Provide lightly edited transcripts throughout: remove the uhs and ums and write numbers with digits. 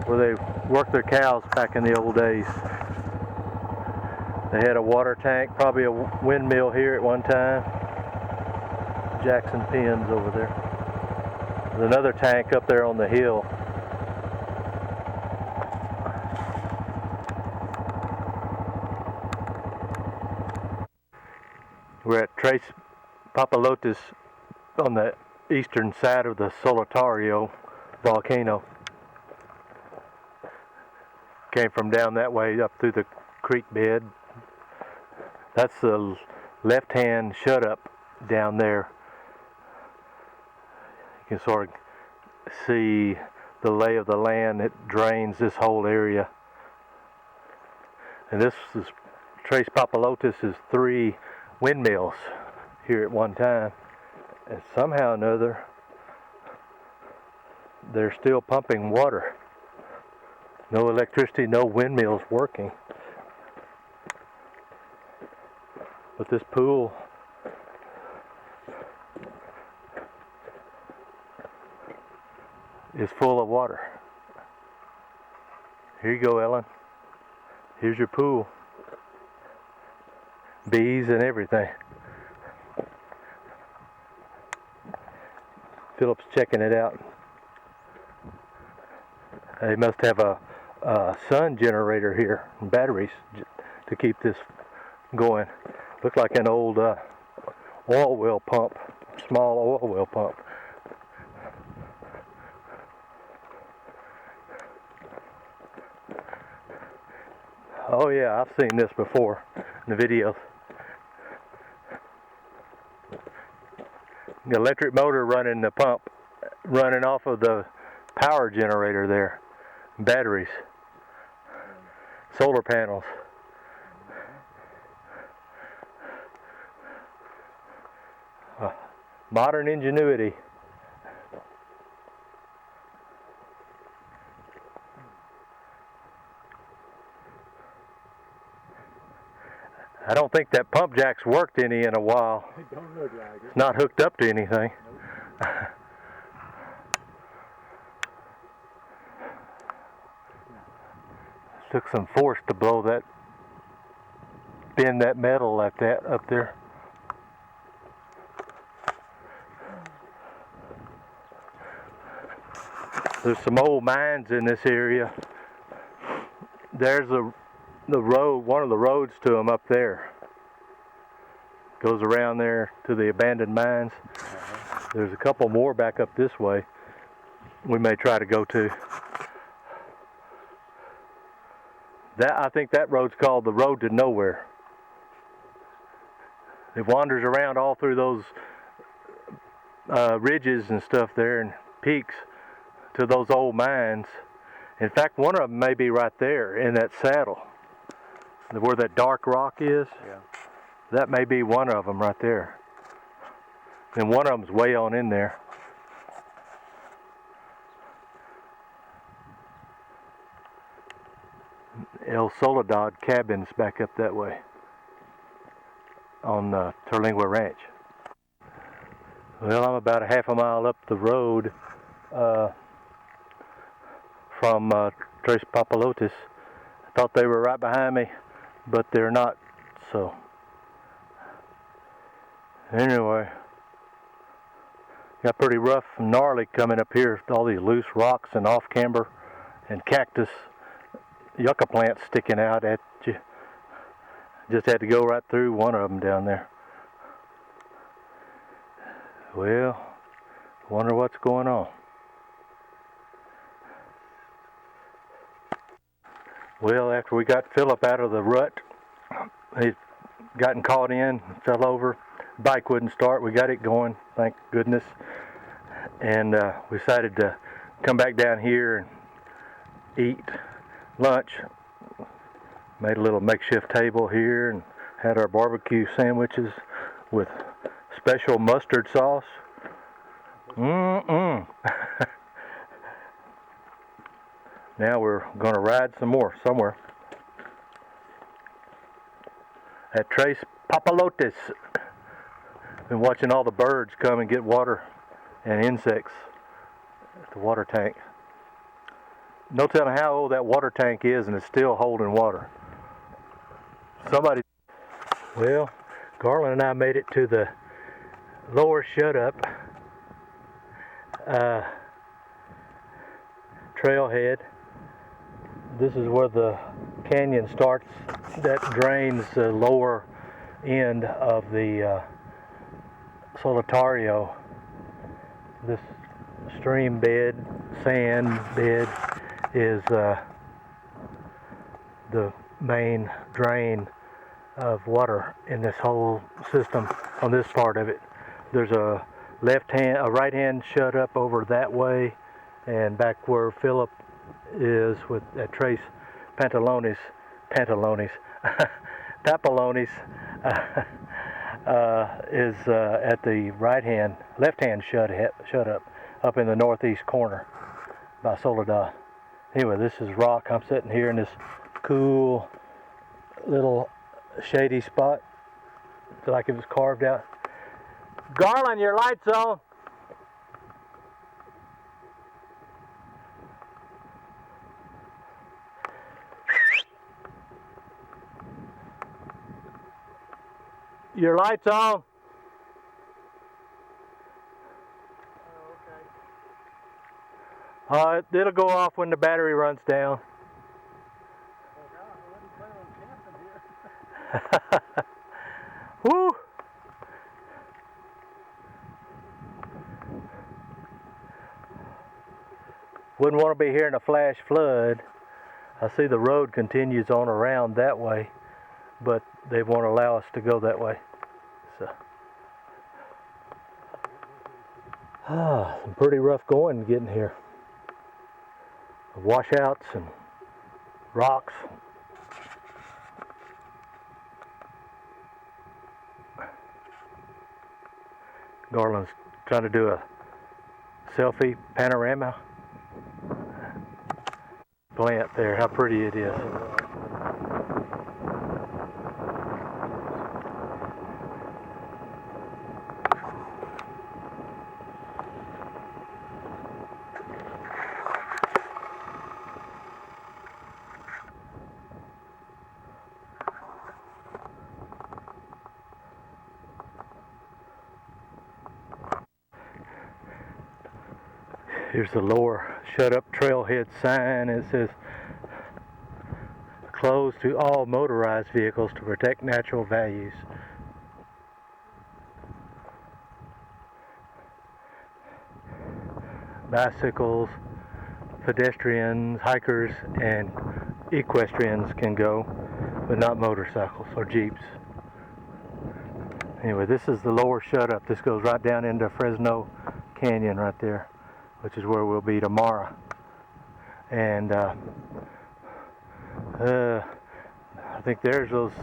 where they worked their cows back in the old days. They had a water tank, probably a windmill here at one time. Jackson pens over there. There's another tank up there on the hill. We're at Tres Papalotes on the eastern side of the Solitario volcano. Came from down that way up through the creek bed. That's the left-hand shut-up down there. You can sort of see the lay of the land. It drains this whole area. And this is Tres Papalotes is 3 windmills here at one time. And somehow or another, they're still pumping water. No electricity, no windmills working. But this pool is full of water. Here you go, Ellen. Here's your pool. Bees and everything. Philip's checking it out. They must have a sun generator here, and batteries to keep this going. Looks like an old oil well pump, small oil well pump. Oh yeah, I've seen this before in the videos. The electric motor running the pump, running off of the power generator there. Batteries, solar panels. Modern ingenuity. I don't think that pump jack's worked any in a while. It don't look like it. It's not hooked up to anything. Nope. Took some force to blow that, bend that metal like that up there. There's some old mines in this area. There's the road, one of the roads to them up there. Goes around there to the abandoned mines. There's a couple more back up this way we may try to go to. I think that road's called the Road to Nowhere. It wanders around all through those ridges and stuff there and peaks to those old mines. In fact, one of them may be right there in that saddle, where that dark rock is. Yeah. That may be one of them right there. And one of them's way on in there. El Soledad cabins back up that way on Terlingua Ranch. Well, I'm about a half a mile up the road from Tres Papalotes. I thought they were right behind me, but they're not. So anyway, got pretty rough and gnarly coming up here with all these loose rocks and off camber and cactus yucca plants sticking out at you. Just had to go right through one of them down there. Well, wonder what's going on. Well, after we got Philip out of the rut, he'd gotten caught in, fell over. Bike wouldn't start. We got it going, thank goodness. And we decided to come back down here and eat lunch. Made a little makeshift table here and had our barbecue sandwiches with special mustard sauce. Now we're going to ride some more somewhere. At Tres Papalotes. Been watching all the birds come and get water and insects at the water tank. no telling how old that water tank is, and it's still holding water. Somebody, well, Garland and I made it to the lower shut-up trailhead. This is where the canyon starts that drains the lower end of the Solitario. This stream bed, sand bed, is the main drain of water in this whole system on this part of it. There's a right hand shut up over that way, and back where Philip is with Trace Papalonis is at the left hand shut up in the northeast corner by Soledad. Anyway, this is rock. I'm sitting here in this cool little shady spot. Feel like it was carved out. Garland, your light's on. Your light's on. Okay. It'll go off when the battery runs down. Woo! Wouldn't want to be hearing a flash flood. I see the road continues on around that way, but they won't allow us to go that way. So, some pretty rough going getting here. Washouts and rocks. Garland's trying to do a selfie panorama. Plant there, how pretty it is. Here's the lower shut-up trailhead sign. It says, closed to all motorized vehicles to protect natural values. Bicycles, pedestrians, hikers, and equestrians can go, but not motorcycles or jeeps. Anyway, this is the lower shut-up. This goes right down into Fresno Canyon right there, which is where we'll be tomorrow. And I think there's those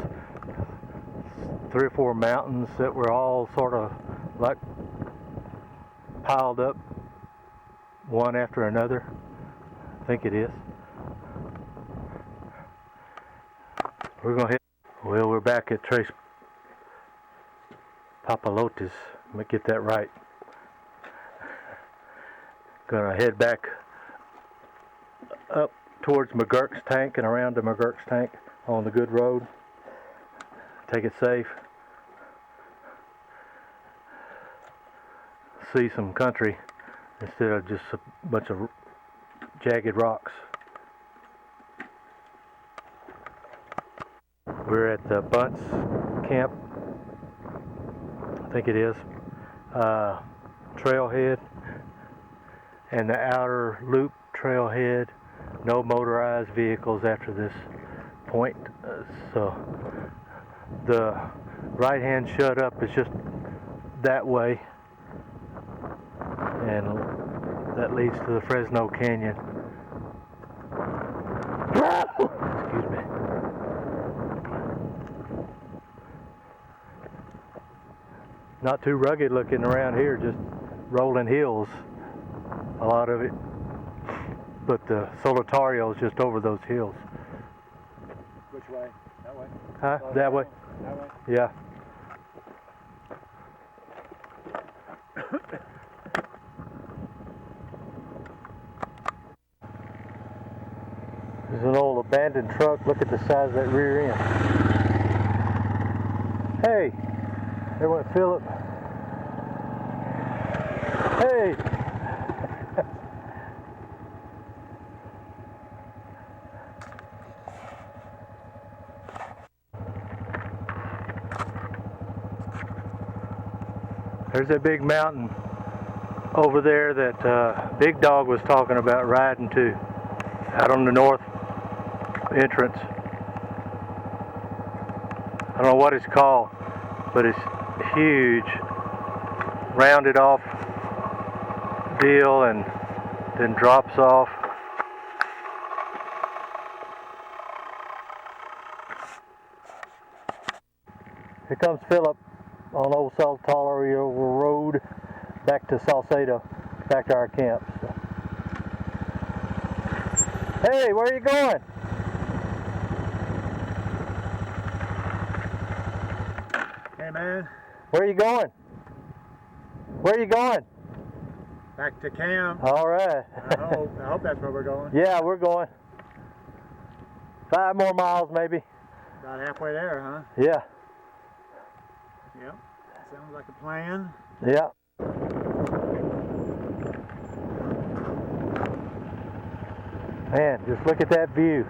3 or 4 mountains that were all sort of like piled up one after another. I think it is. We're gonna hit. Well, we're back at Trace Papalotis. Let me get that right. Gonna head back up towards McGurk's Tank and around to McGurk's Tank on the good road. Take it safe. See some country instead of just a bunch of jagged rocks. We're at the Bunce Camp, I think it is, trailhead, and the outer loop trailhead. No motorized vehicles after this point. So the right hand shut up is just that way, and that leads to the Fresno Canyon. Excuse me. Not too rugged looking around here, just rolling hills, a lot of it. But the Solitario is just over those hills. Which way? That way? Huh? That way? That way? Yeah. There's an old abandoned truck. Look at the size of that rear end. Hey, there went Philip. Hey. There's that big mountain over there that Big Dog was talking about riding to, out on the north entrance. I don't know what it's called, but it's huge, rounded off deal and then drops off. Here comes Philip on Old Saltario Road back to Salcedo, back to our camp. So. Hey, where are you going? Hey man. Where are you going? Where are you going? Back to camp. All right. I hope that's where we're going. Yeah, we're going. 5 more miles maybe. About halfway there, huh? Yeah. Yep. Sounds like a plan. Yeah. Man, just look at that view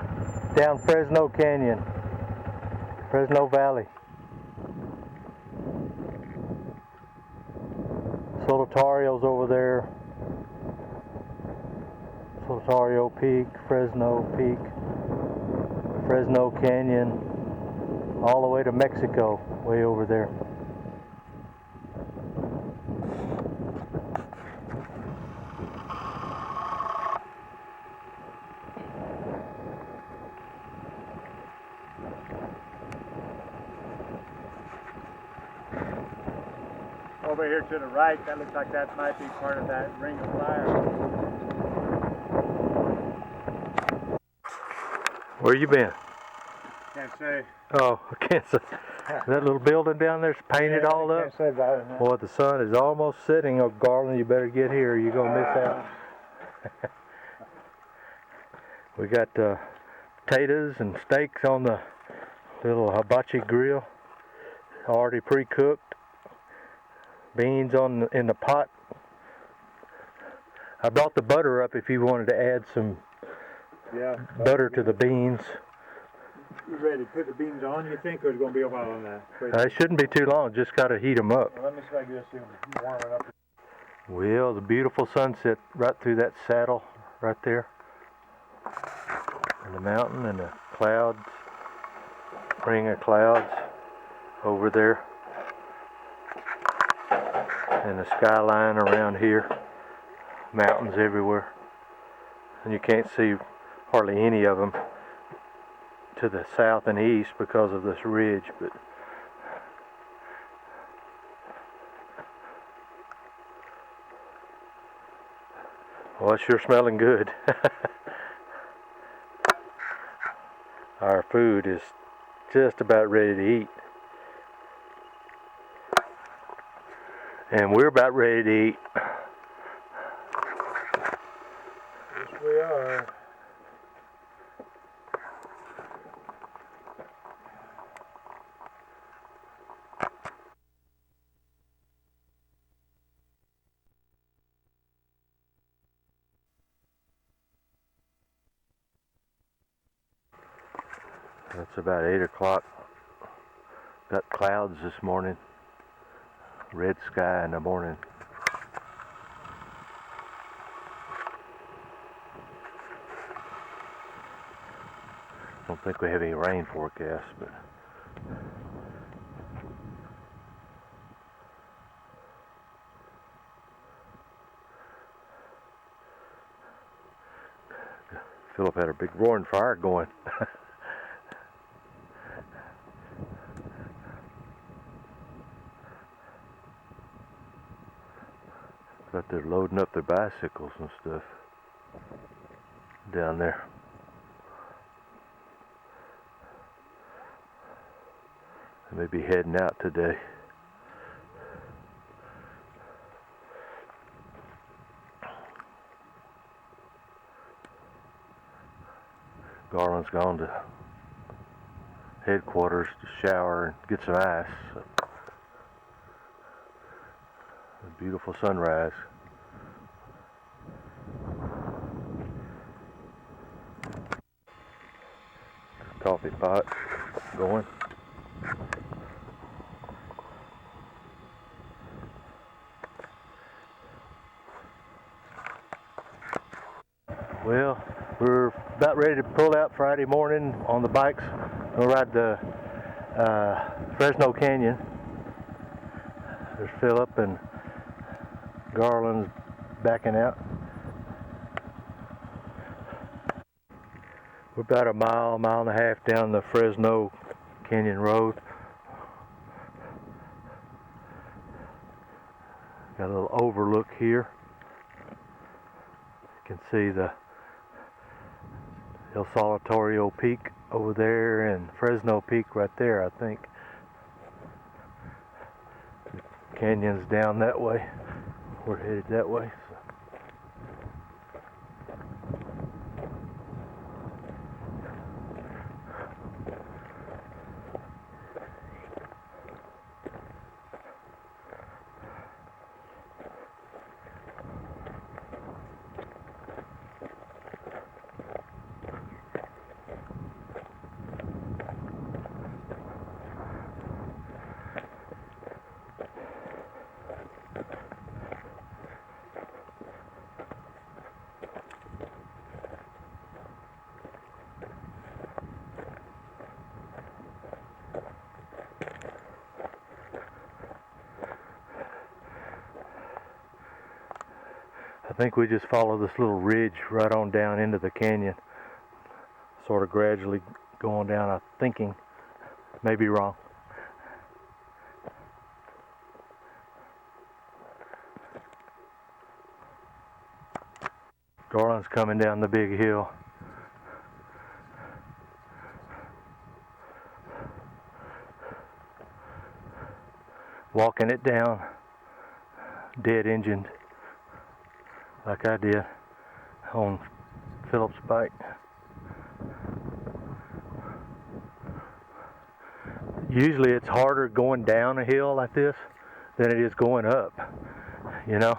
down Fresno Canyon, Fresno Valley. Solotario's over there. Solotario Peak, Fresno Peak, Fresno Canyon, all the way to Mexico, way over there. Over here to the right, that looks like that might be part of that ring of fire. Where you been? Can't say. Oh, I can't say. That little building down there's painted all up. Can't say about it. Boy, the sun is almost setting. Oh, Garland, you better get here or you're going to miss out. We got potatoes and steaks on the little hibachi grill, already pre-cooked. Beans in the pot. I brought the butter up if you wanted to add some butter to the beans. You ready to put the beans on, you think, or is it going to be a while on that? It shouldn't be too long, just got to heat them up. Well, let me see if I can get this warming up. Well, the beautiful sunset right through that saddle right there. And the mountain and the clouds, ring of clouds over there. And the skyline around here, mountains everywhere, and you can't see hardly any of them to the south and east because of this ridge, but well, it's sure smelling good. Our food is just about ready to eat. And we're about ready to eat. Yes, we are. It's about 8 o'clock. Got clouds this morning. Red sky in the morning. Don't think we have any rain forecast, but Philip had a big roaring fire going. But they're loading up their bicycles and stuff down there. They may be heading out today. Garland's gone to headquarters to shower and get some ice. A beautiful sunrise. Coffee pot going. Well, we're about ready to pull out Friday morning on the bikes. We'll ride the Fresno Canyon. There's Philip and Garland's backing out. We're about a mile and a half down the Fresno Canyon Road. Got a little overlook here. You can see the El Solitario Peak over there and Fresno Peak right there, I think. The canyon's down that way. We're headed that way. I think we just follow this little ridge right on down into the canyon, sort of gradually going down. I'm thinking, maybe wrong. Garland's coming down the big hill. Walking it down, dead engined, like I did on Philip's bike. Usually it's harder going down a hill like this than it is going up, you know?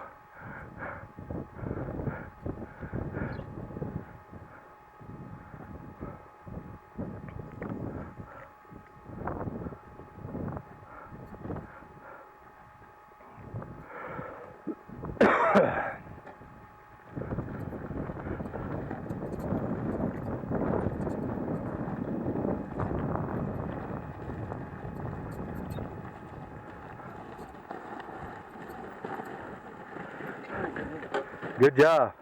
Good job.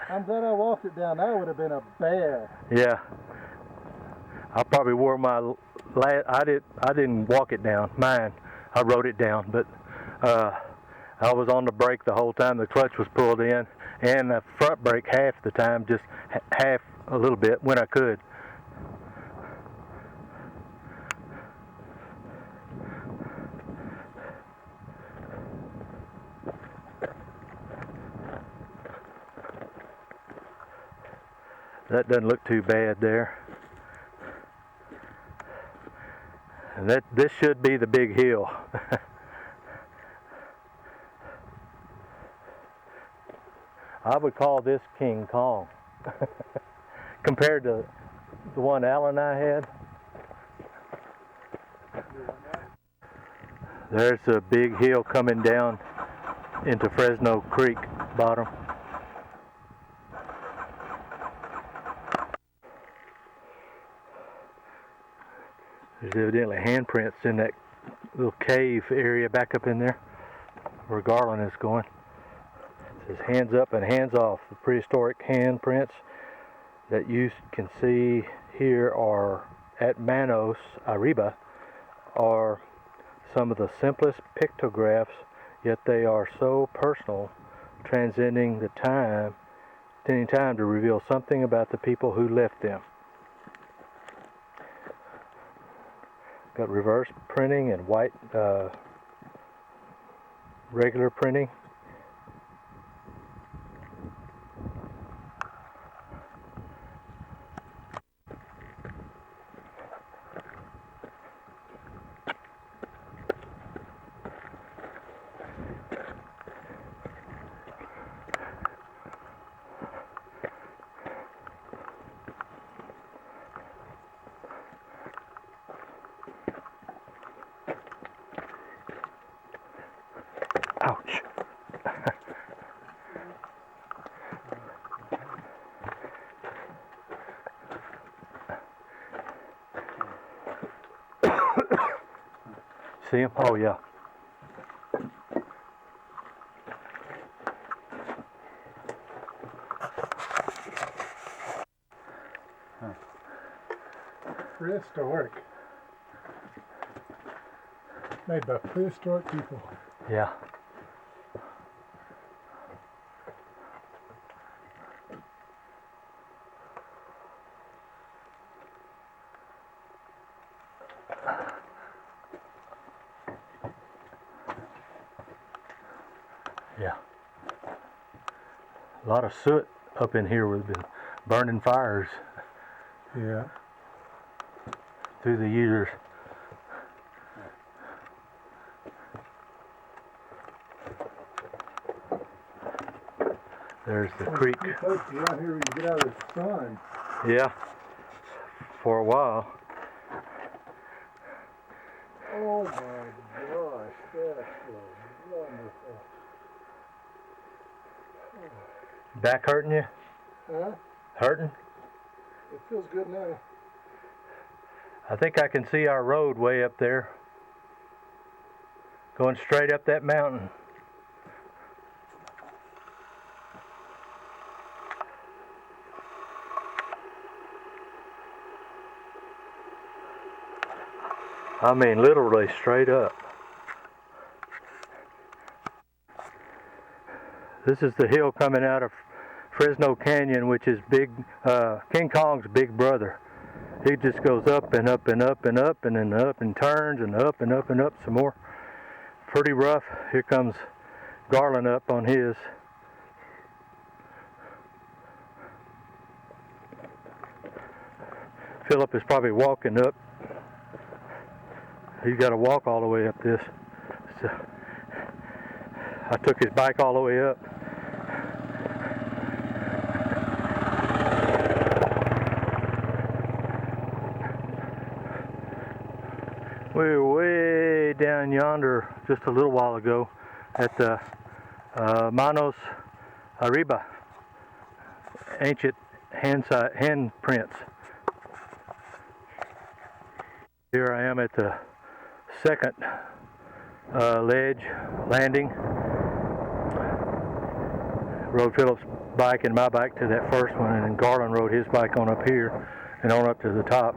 I'm glad I walked it down. That would have been a bear. Yeah. I probably wore my I didn't walk it down. Mine. I rode it down, but I was on the brake the whole time. The clutch was pulled in, and the front brake half the time, just half a little bit when I could. That doesn't look too bad there. And this should be the big hill. I would call this King Kong compared to the one Alan and I had. There's a big hill coming down into Fresno Creek bottom. There's evidently handprints in that little cave area back up in there where Garland is going. It says hands up and hands off. The prehistoric handprints that you can see here are at Manos, Arriba, are some of the simplest pictographs, yet they are so personal, transcending time to reveal something about the people who left them. Got reverse printing and white regular printing. see him? Oh, yeah. Prehistoric. Made by prehistoric people. Yeah. Yeah. A lot of soot up in here with the burning fires. Yeah. Through the years. There's the creek. It's close to around here when you get out of the sun. Yeah. For a while. Oh my gosh, that's so wonderful. Back hurting you? Huh? Hurting? It feels good now. I think I can see our road way up there. Going straight up that mountain. I mean, literally straight up. This is the hill coming out of Fresno Canyon, which is King Kong's big brother. He just goes up and up and up and up and then up and turns and up and up and up some more. Pretty rough. Here comes Garland up on his. Philip is probably walking up. He's got to walk all the way up this. So I took his bike all the way up. We were way down yonder just a little while ago at the Manos Arriba, ancient hand prints. Here I am at the second ledge landing. Rode Philip's bike and my bike to that first one, and then Garland rode his bike on up here and on up to the top.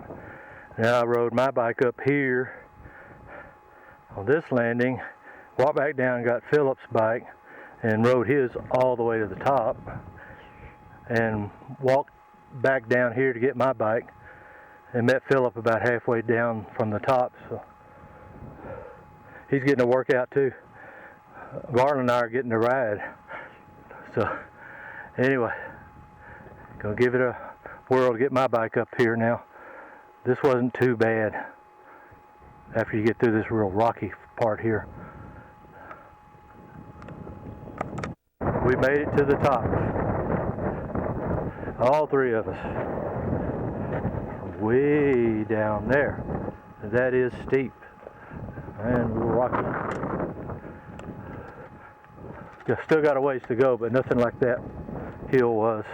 Then I rode my bike up here on this landing, walked back down and got Philip's bike and rode his all the way to the top, and walked back down here to get my bike and met Philip about halfway down from the top. So he's getting a workout too. Garland and I are getting a ride. So anyway, gonna give it a whirl to get my bike up here now. This wasn't too bad after you get through this real rocky part here. We made it to the top. All three of us. Way down there. That is steep and rocky. Still got a ways to go, but nothing like that hill was.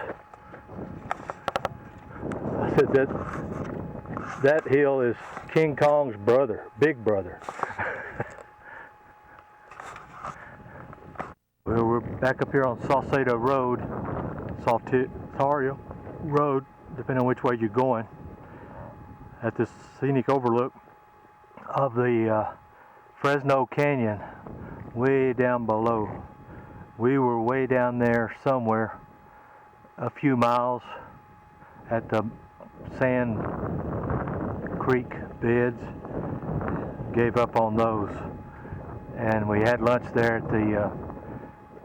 I said that hill is King Kong's brother, big brother. Well, we're back up here on Salcedo Road, Saltario Road, depending on which way you're going, at this scenic overlook of the Fresno Canyon, way down below. We were way down there somewhere, a few miles at the Sand Creek beds, gave up on those, and we had lunch there at the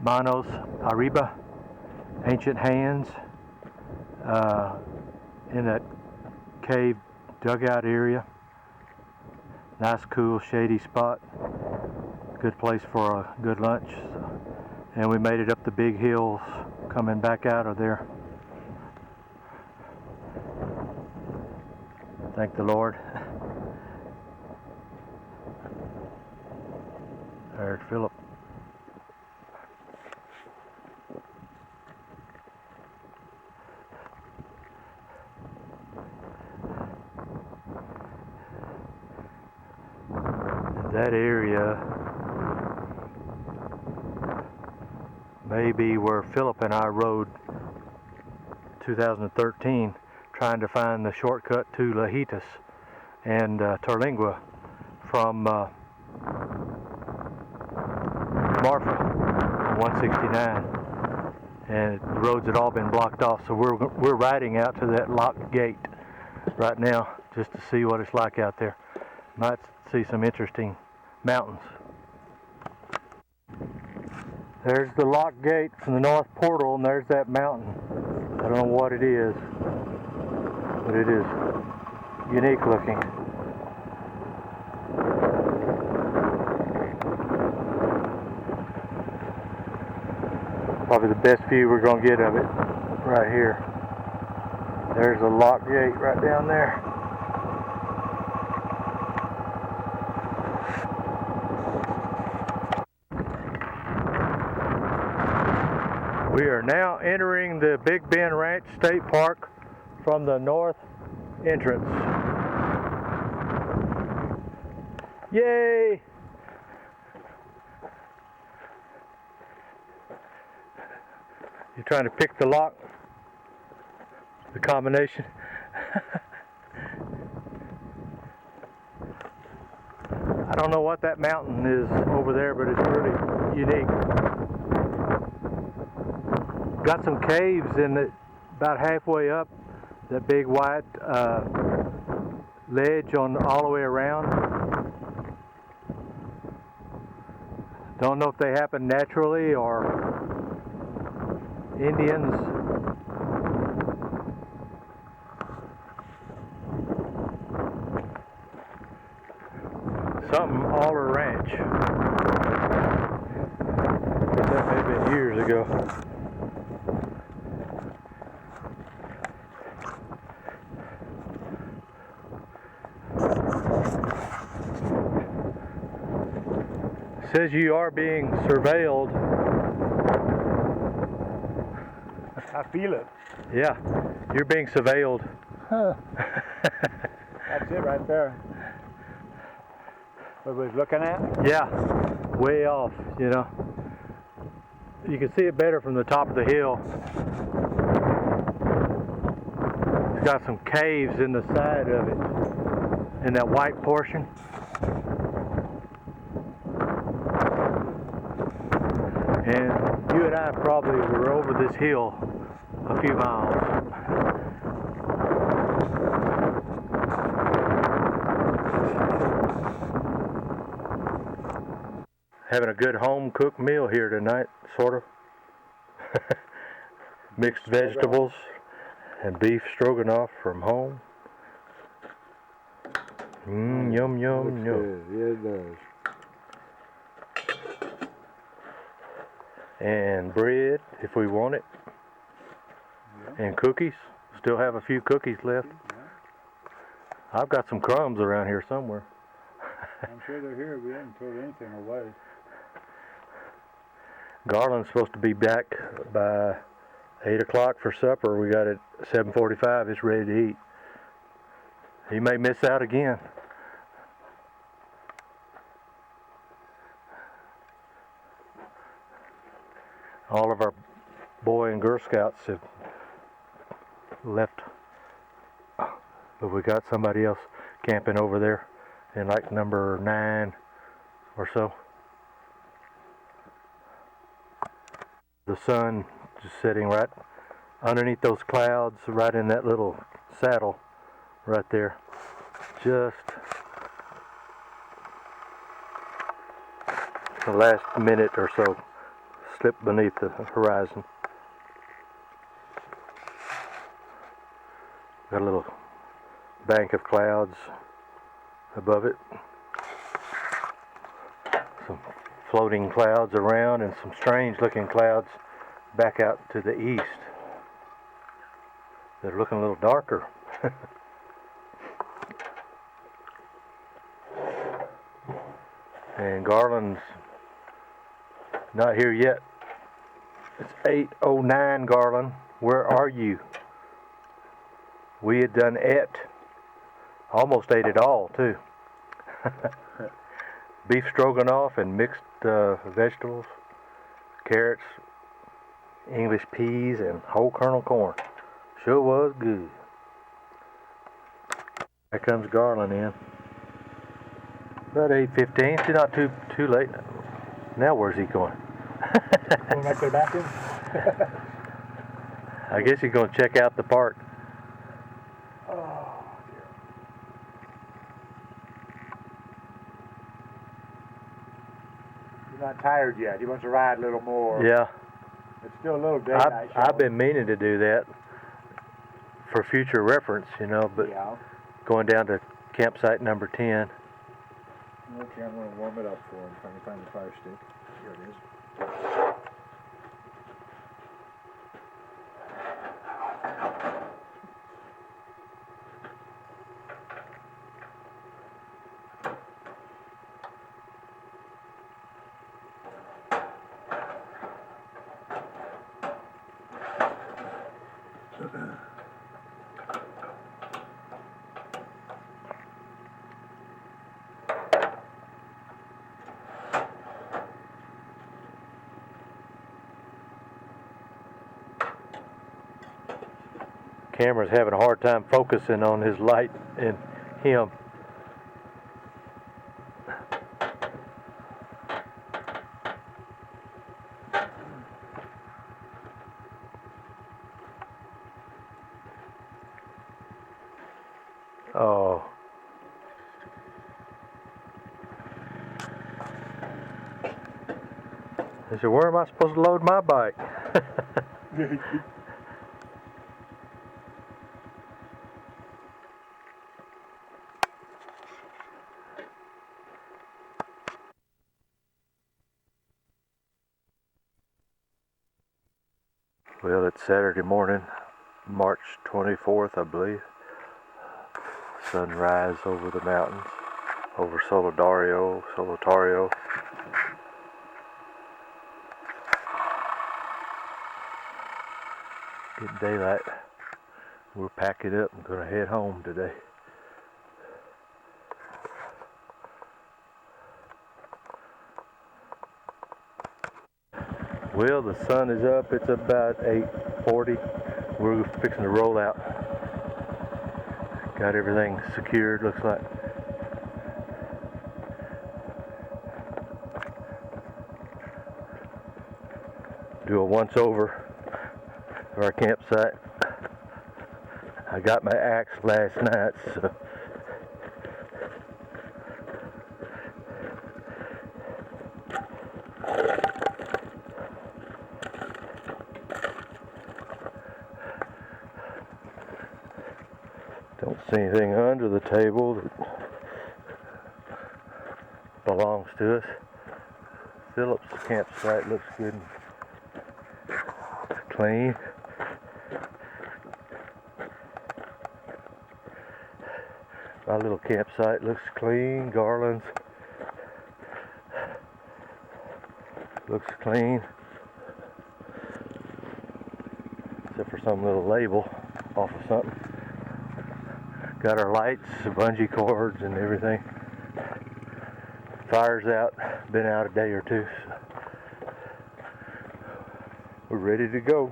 Manos Arriba, ancient hands, in that cave dugout area. Nice, cool, shady spot. Good place for a good lunch. And we made it up the big hills coming back out of there. Thank the Lord. There's Philip. And that area may be where Philip and I rode 2013 trying to find the shortcut to Lajitas and Terlingua from Marfa 169, and the roads had all been blocked off, so we're riding out to that locked gate right now just to see what it's like out there. Might see some interesting mountains. There's the lock gate from the north portal, and there's that mountain. I don't know what it is, but it is unique looking. Probably the best view we're going to get of it right here. There's the lock gate right down there. We are now entering the Big Bend Ranch State Park from the north entrance. Yay! You're trying to pick the lock, the combination. I don't know what that mountain is over there, but it's really unique. Got some caves in it about halfway up, that big white ledge on all the way around. Don't know if they happen naturally or Indians. Something Aller Ranch. Guess that may have been years ago. Says you are being surveilled. I feel it. Yeah, you're being surveilled. Huh. That's it right there. What we're looking at? Yeah, way off, you know. You can see it better from the top of the hill. It's got some caves in the side of it, in that white portion. And you and I probably were over this hill a few miles. Having a good home cooked meal here tonight, sort of. Mixed vegetables and beef stroganoff from home. Yum, yum, yum. Good. Yeah, it does. And bread, if we want it. Yeah. And cookies. Still have a few cookies left. Yeah. I've got some crumbs around here somewhere. I'm sure they're here. We haven't thrown anything away. Garland's supposed to be back by 8 o'clock for supper. We got it at 7:45. It's ready to eat. He may miss out again. All of our Boy and Girl Scouts have left, but we got somebody else camping over there in like number 9 or so. The sun just sitting right underneath those clouds, right in that little saddle right there. Just the last minute or so slipped beneath the horizon. Got a little bank of clouds above it. Some floating clouds around and some strange looking clouds back out to the east. They're looking a little darker. And Garland's not here yet. It's 8:09, Garland. Where are you? We had done almost ate it all too. beef stroganoff and mixed vegetables, carrots, English peas, and whole kernel corn. Sure was good. Here comes Garland in. About 8:15. She's not too late. Now where's he going? Going back to the bathroom? I guess he's going to check out the park. Oh, dear. He's not tired yet. He wants to ride a little more. Yeah. It's still a little daylight. I've been meaning to do that for future reference, you know, but Yeah. going down to campsite number 10. Okay, I'm going to warm it up for him. Trying to find the fire stick. Here it is. Camera's having a hard time focusing on his light and him. Oh. I said, where am I supposed to load my bike? Well, it's Saturday morning, March 24th, I believe. Sunrise over the mountains, over Solitario. Getting daylight. We're packing up and gonna head home today. Well, the sun is up. It's about 8:40. We're fixing to roll out. Got everything secured, looks like. Do a once over of our campsite. I got my axe last night, so don't see anything under the table that belongs to us. Philip's campsite looks good and clean. My little campsite looks clean. Garland's looks clean, except for some little label off of something. Got our lights, bungee cords, and everything. Fire's out. Been out a day or two. So we're ready to go.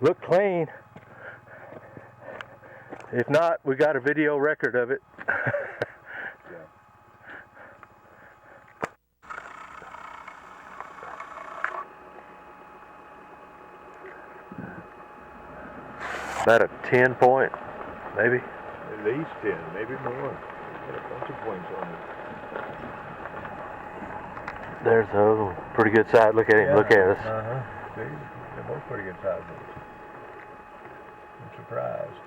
Look clean. If not, we got a video record of it. About a 10 point, maybe. At least 10, maybe more. Got a bunch of points on it. There's a pretty good size. Look at him. Look at us. See, they're both pretty good sizes. I'm surprised.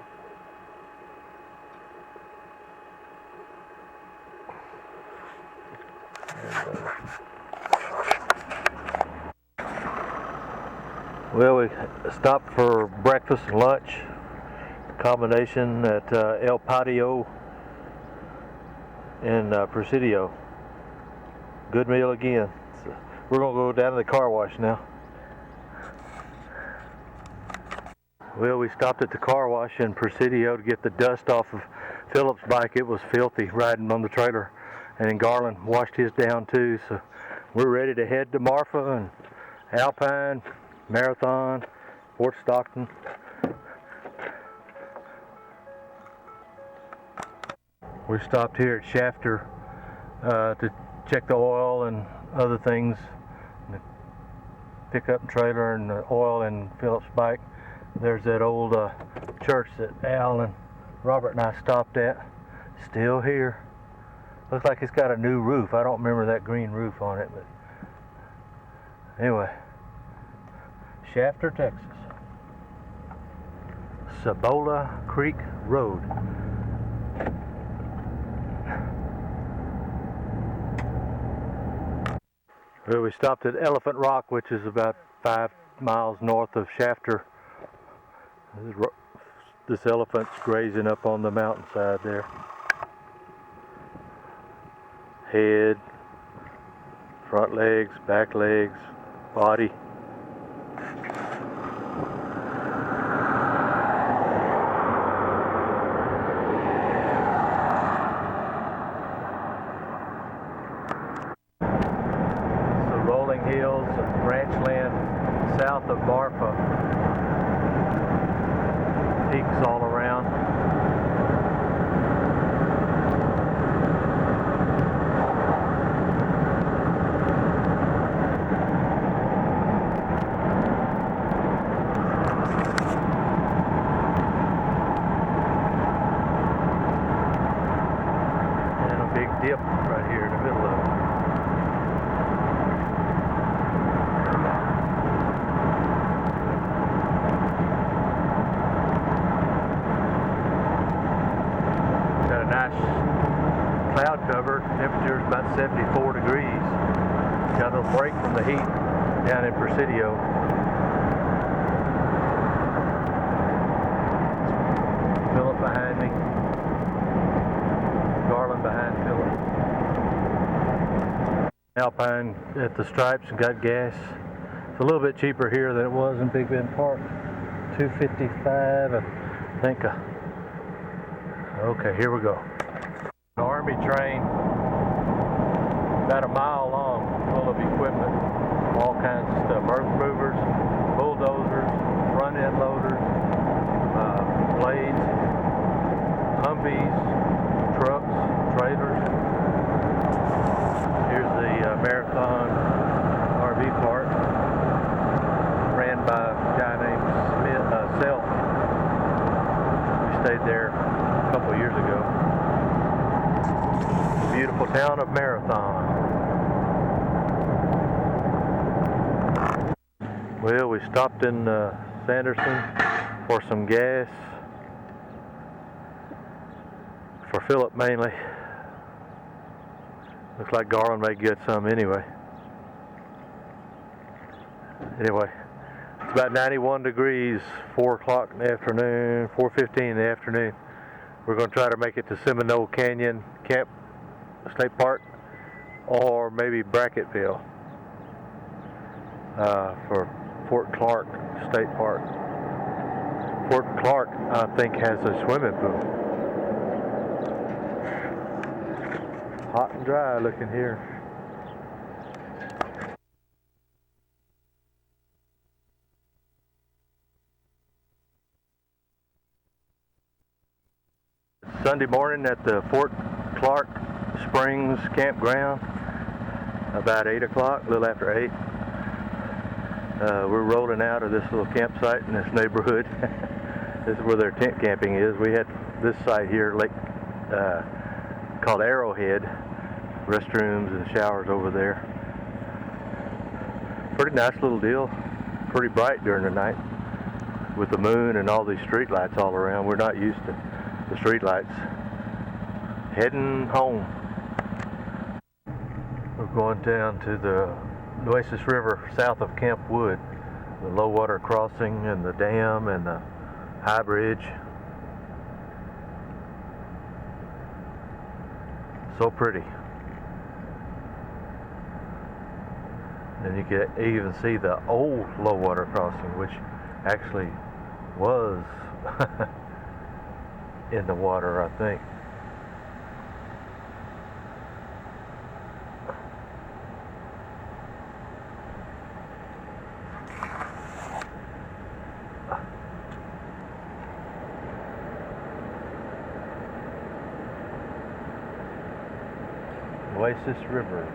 Well, we stopped for breakfast and lunch. Combination at El Patio in Presidio. Good meal again. So we're gonna go down to the car wash now. Well, we stopped at the car wash in Presidio to get the dust off of Philip's bike. It was filthy riding on the trailer. And then Garland washed his down too. So we're ready to head to Marfa and Alpine, Marathon, Fort Stockton. We stopped here at Shafter to check the oil and other things. The pickup trailer and the oil and Philip's bike. There's that old church that Al and Robert and I stopped at. Still here. Looks like it's got a new roof. I don't remember that green roof on it, but anyway. Shafter, Texas. Cibola Creek Road. Well, we stopped at Elephant Rock, which is about 5 miles north of Shafter. This elephant's grazing up on the mountainside there. Head, front legs, back legs, body. The rolling hills and ranch land south of Marfa. Peaks all around. And a big dip right here in the middle of it. Nice cloud cover. Temperature is about 74 degrees. Got a little break from the heat down in Presidio. Philip behind me. Garland behind Philip. Alpine at the Stripes and got gas. It's a little bit cheaper here than it was in Big Bend Park. $2.55, I think. Okay, here we go. An Army train, about a mile long, full of equipment, all kinds of stuff. Earth movers, bulldozers, front end loaders, blades, Humvees, trucks, trailers. Here's the Marathon RV park, ran by a guy named Self. We stayed there a couple years ago. Beautiful town of Marathon. Well, we stopped in Sanderson for some gas. For Philip mainly. Looks like Garland may get some anyway. Anyway, it's about 91 degrees, 4 o'clock in the afternoon, 4:15 in the afternoon. We're going to try to make it to Seminole Canyon Camp State Park or maybe Bracketville for Fort Clark State Park. Fort Clark, I think, has a swimming pool. Hot and dry looking here. Sunday morning at the Fort Clark Springs campground, about 8 o'clock, a little after 8. We're rolling out of this little campsite in this neighborhood. This is where their tent camping is. We had this site here, lake called Arrowhead, restrooms and showers over there. Pretty nice little deal. Pretty bright during the night with the moon and all these street lights all around. We're not used to the street lights. Heading home. We're going down to the Nueces River south of Camp Wood, the low water crossing and the dam and the high bridge. So pretty. And you can even see the old low water crossing, which actually was in the water, I think. Oasis River.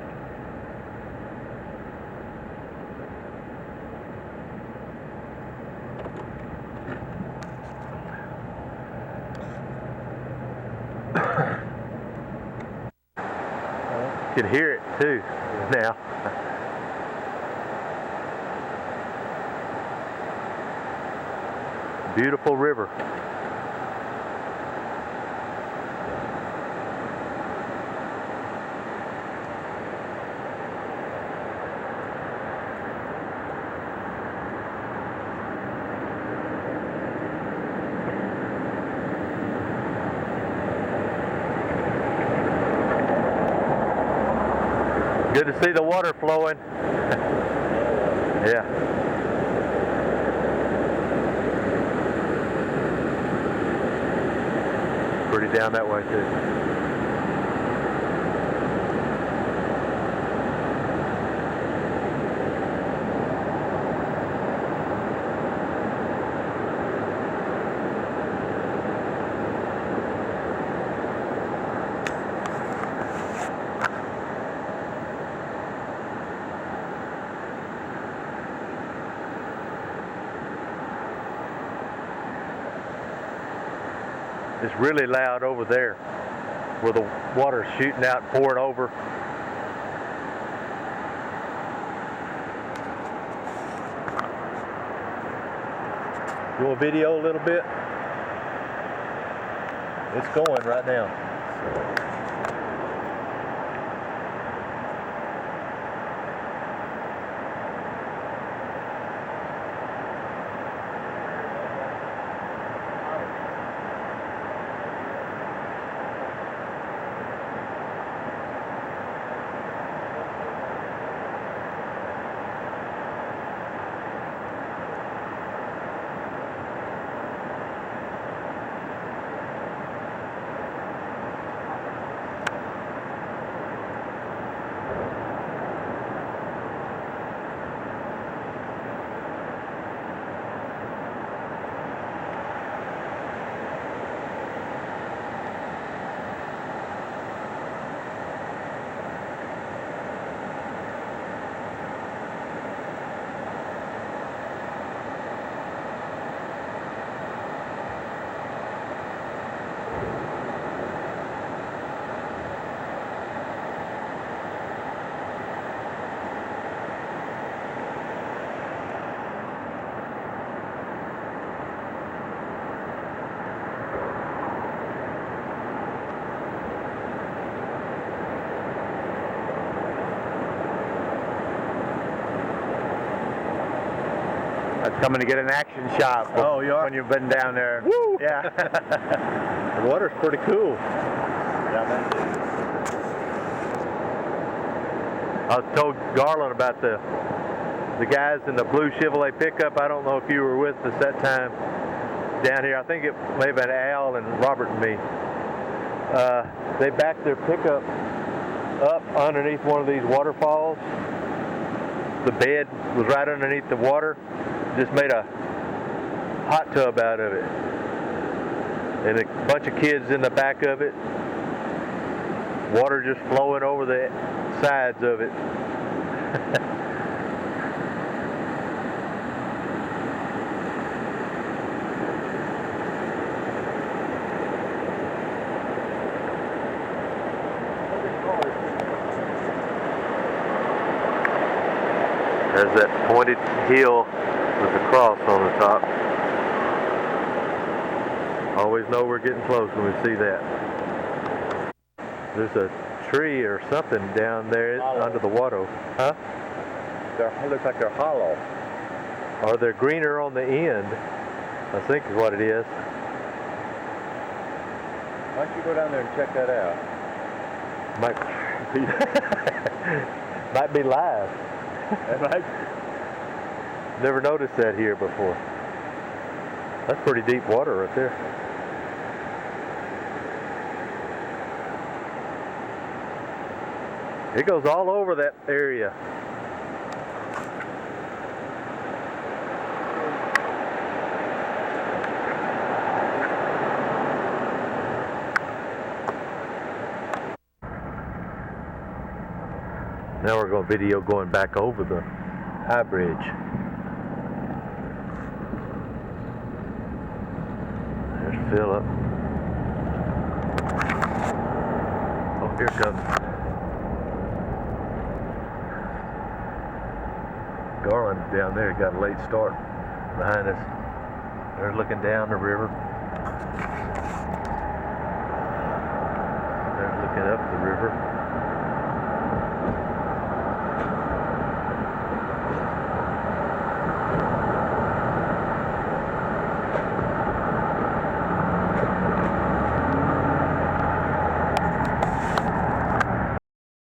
You can hear it too now. Beautiful river. Good to see the water flowing. Yeah. Pretty down that way too. It's really loud over there where the water's shooting out and pouring over. You want video a little bit? It's going right now. That's coming to get an action shot. Oh, you are? When you've been down there. Woo! Yeah. The water's pretty cool. Yeah, I told Garland about the guys in the blue Chevrolet pickup. I don't know if you were with us that time down here. I think it may have been Al and Robert and me. They backed their pickup up underneath one of these waterfalls. The bed was right underneath the water. Just made a hot tub out of it. And a bunch of kids in the back of it. Water just flowing over the sides of it. There's that pointed hill with the cross on the top. Always know we're getting close when we see that. There's a tree or something down there under the water. Huh? They look like they're hollow. Or they're greener on the end, I think is what it is. Why don't you go down there and check that out? Might be live. It might. Never noticed that here before. That's pretty deep water right there. It goes all over that area. Now we're going to video going back over the high bridge. There's Philip. Oh, here comes Garland down there. Got a late start behind us. They're looking down the river. They're looking up the river.